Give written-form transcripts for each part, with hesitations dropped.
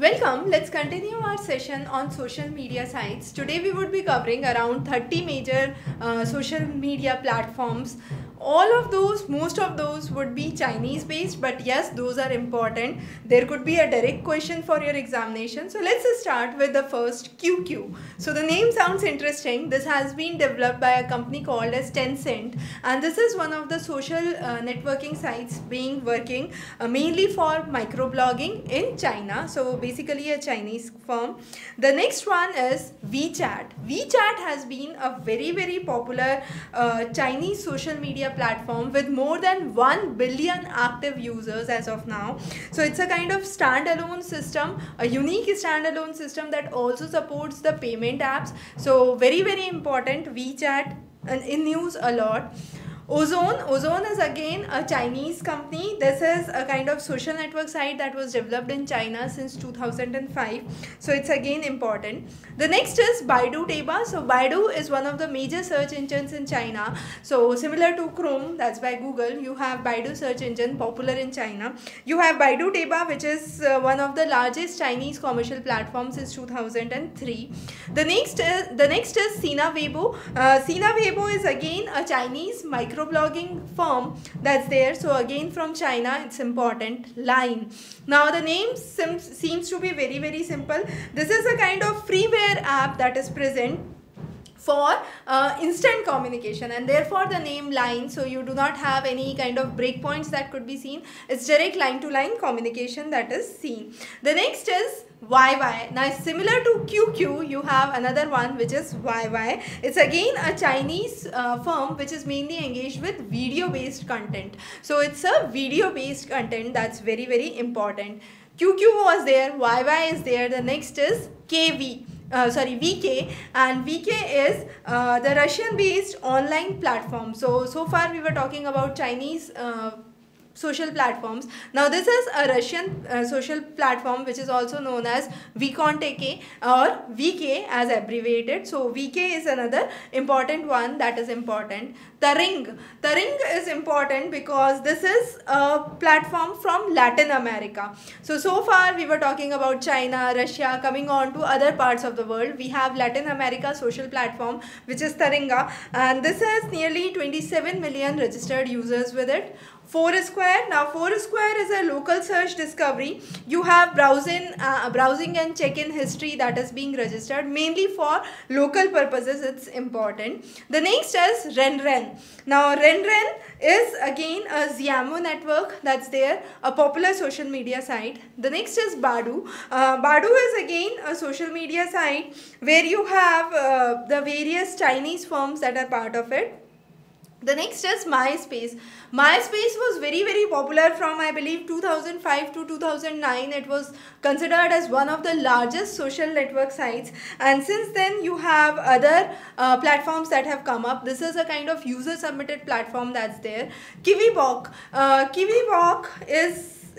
Welcome. Let's continue our session on social media sites. Today we would be covering around 30 major social media platforms. All of those, most of those would be Chinese based, but yes, those are important. There could be a direct question for your examination. So let's start with the first, QQ. So the name sounds interesting. This has been developed by a company called as Tencent, and this is one of the social networking sites being working mainly for microblogging in China. So basically a Chinese firm. The next one is WeChat. WeChat has been a very popular Chinese social media platform with more than 1 billion active users as of now. So it's a kind of standalone system, a unique standalone system that also supports the payment apps. So very important. WeChat in news a lot. Ozone is again a Chinese company. This is a kind of social network site that was developed in China since 2005. So it's again important. The next is Baidu Teba. So Baidu is one of the major search engines in China. So similar to Chrome, that's by Google, you have Baidu search engine popular in China. You have Baidu Teba, which is one of the largest Chinese commercial platforms since 2003. The next is Sina Weibo. Sina Weibo is again a Chinese microblogging firm that's there. So again from China, it's important. Line. Now the name seems to be very simple. This is a kind of freeware app that is present for instant communication, and therefore the name Line. So you do not have any kind of breakpoints that could be seen. It's direct line-to-line communication that is seen. The next is YY. Now similar to QQ, you have another one which is YY. It's again a Chinese firm which is mainly engaged with video based content. So it's a video based content that's very important. QQ was there, YY is there. The next is VK, and VK is the Russian based online platform. So far we were talking about Chinese social platforms. Now this is a Russian social platform which is also known as VKontakte or VK as abbreviated. So VK is another important one that is important. Taring is important because this is a platform from Latin America. So far we were talking about China, Russia. Coming on to other parts of the world, we have Latin America social platform which is Taringa, and this has nearly 27 million registered users with it. Foursquare. Now Foursquare is a local search discovery. You have browsing and check-in history that is being registered mainly for local purposes. It's important. The next is RenRen. Now RenRen is again a Xiaomu network that's there, a popular social media site. The next is Badu. Badu is again a social media site where you have the various Chinese firms that are part of it. The next is MySpace. MySpace was very popular from, I believe, 2005 to 2009. It was considered as one of the largest social network sites, and since then you have other platforms that have come up. This is a kind of user submitted platform that's there. Kivibok. Kivibok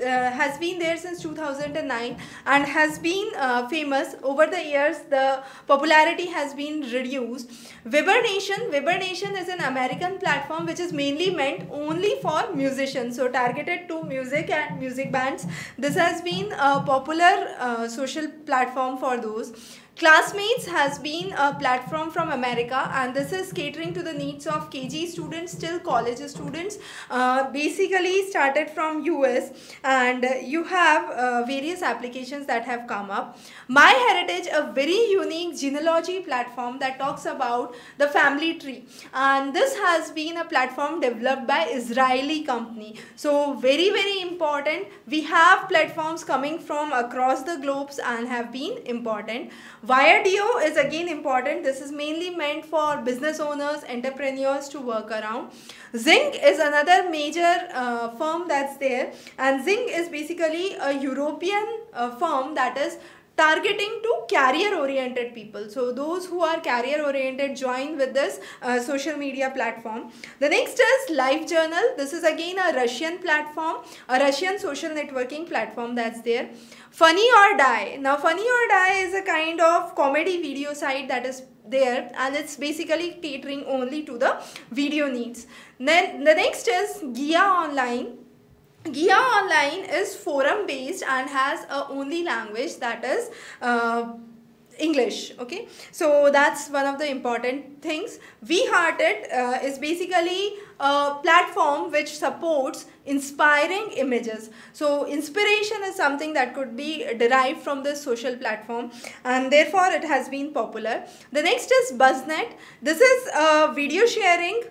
has been there since 2009 and has been famous. Over the years the popularity has been reduced. Webernation is an American platform which is mainly meant only for musicians, so targeted to music and music bands. This has been a popular social platform for those. Classmates has been a platform from America, and this is catering to the needs of KG students till college students. Basically started from US, and you have various applications that have come up. MyHeritage, a very unique genealogy platform that talks about the family tree, and this has been a platform developed by Israeli company. So very important. We have platforms coming from across the globes and have been important. Wiredio is again important. This is mainly meant for business owners, entrepreneurs to work around. Zing is another major firm that's there, and Zing is basically a European firm that is targeting to career oriented people. So those who are career oriented join with this social media platform. The next is LiveJournal. This is again a Russian platform, a Russian social networking platform that's there. Funny or Die. Now Funny or Die is a kind of comedy video site that is there, and it's basically catering only to the video needs. Then the next is Gia Online. Gia Online is forum based and has a only language, that is English. Okay, so that's one of the important things. VHearted is basically a platform which supports inspiring images. So inspiration is something that could be derived from this social platform, and therefore it has been popular. The next is BuzzNet. This is a video sharing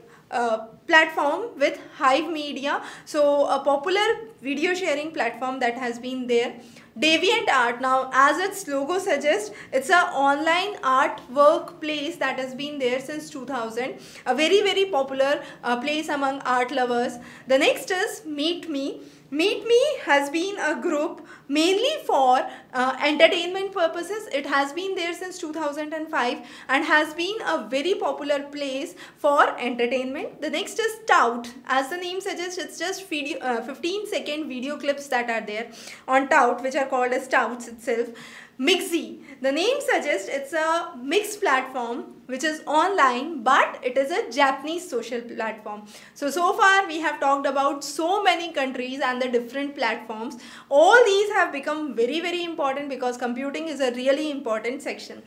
platform with Hive Media. So a popular video sharing platform that has been there. DeviantArt, now as its logo suggests, it's an online art workplace that has been there since 2000, a very popular place among art lovers. The next is MeetMe. MeetMe has been a group mainly for entertainment purposes. It has been there since 2005 and has been a very popular place for entertainment. The next is Tout. As the name suggests, it's just 15-second video clips that are there on Tout, which are called as Touts itself. Mixi. The name suggests it's a mixed platform which is online, but it is a Japanese social platform. So far we have talked about so many countries and the different platforms. All these have become very important because computing is a really important section.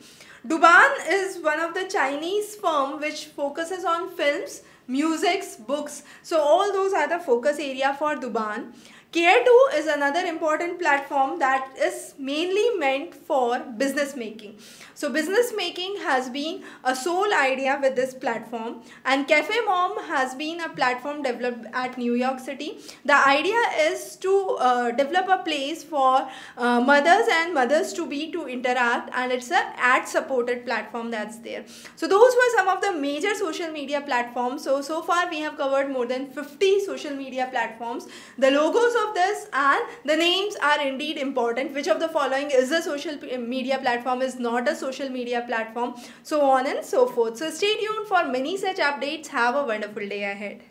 Douban is one of the Chinese firm which focuses on films, musics, books. So all those are the focus area for Douban. Care2 is another important platform that is mainly meant for business making. So business making has been a sole idea with this platform, and Cafe Mom has been a platform developed at New York City. The idea is to develop a place for mothers and mothers to interact, and it's a ad supported platform that's there. So those were some of the major social media platforms. So far we have covered more than 50 social media platforms. The logos of this and the names are indeed important. Which of the following is a social media platform, is not a social media platform, so on and so forth. So stay tuned for many such updates. Have a wonderful day ahead.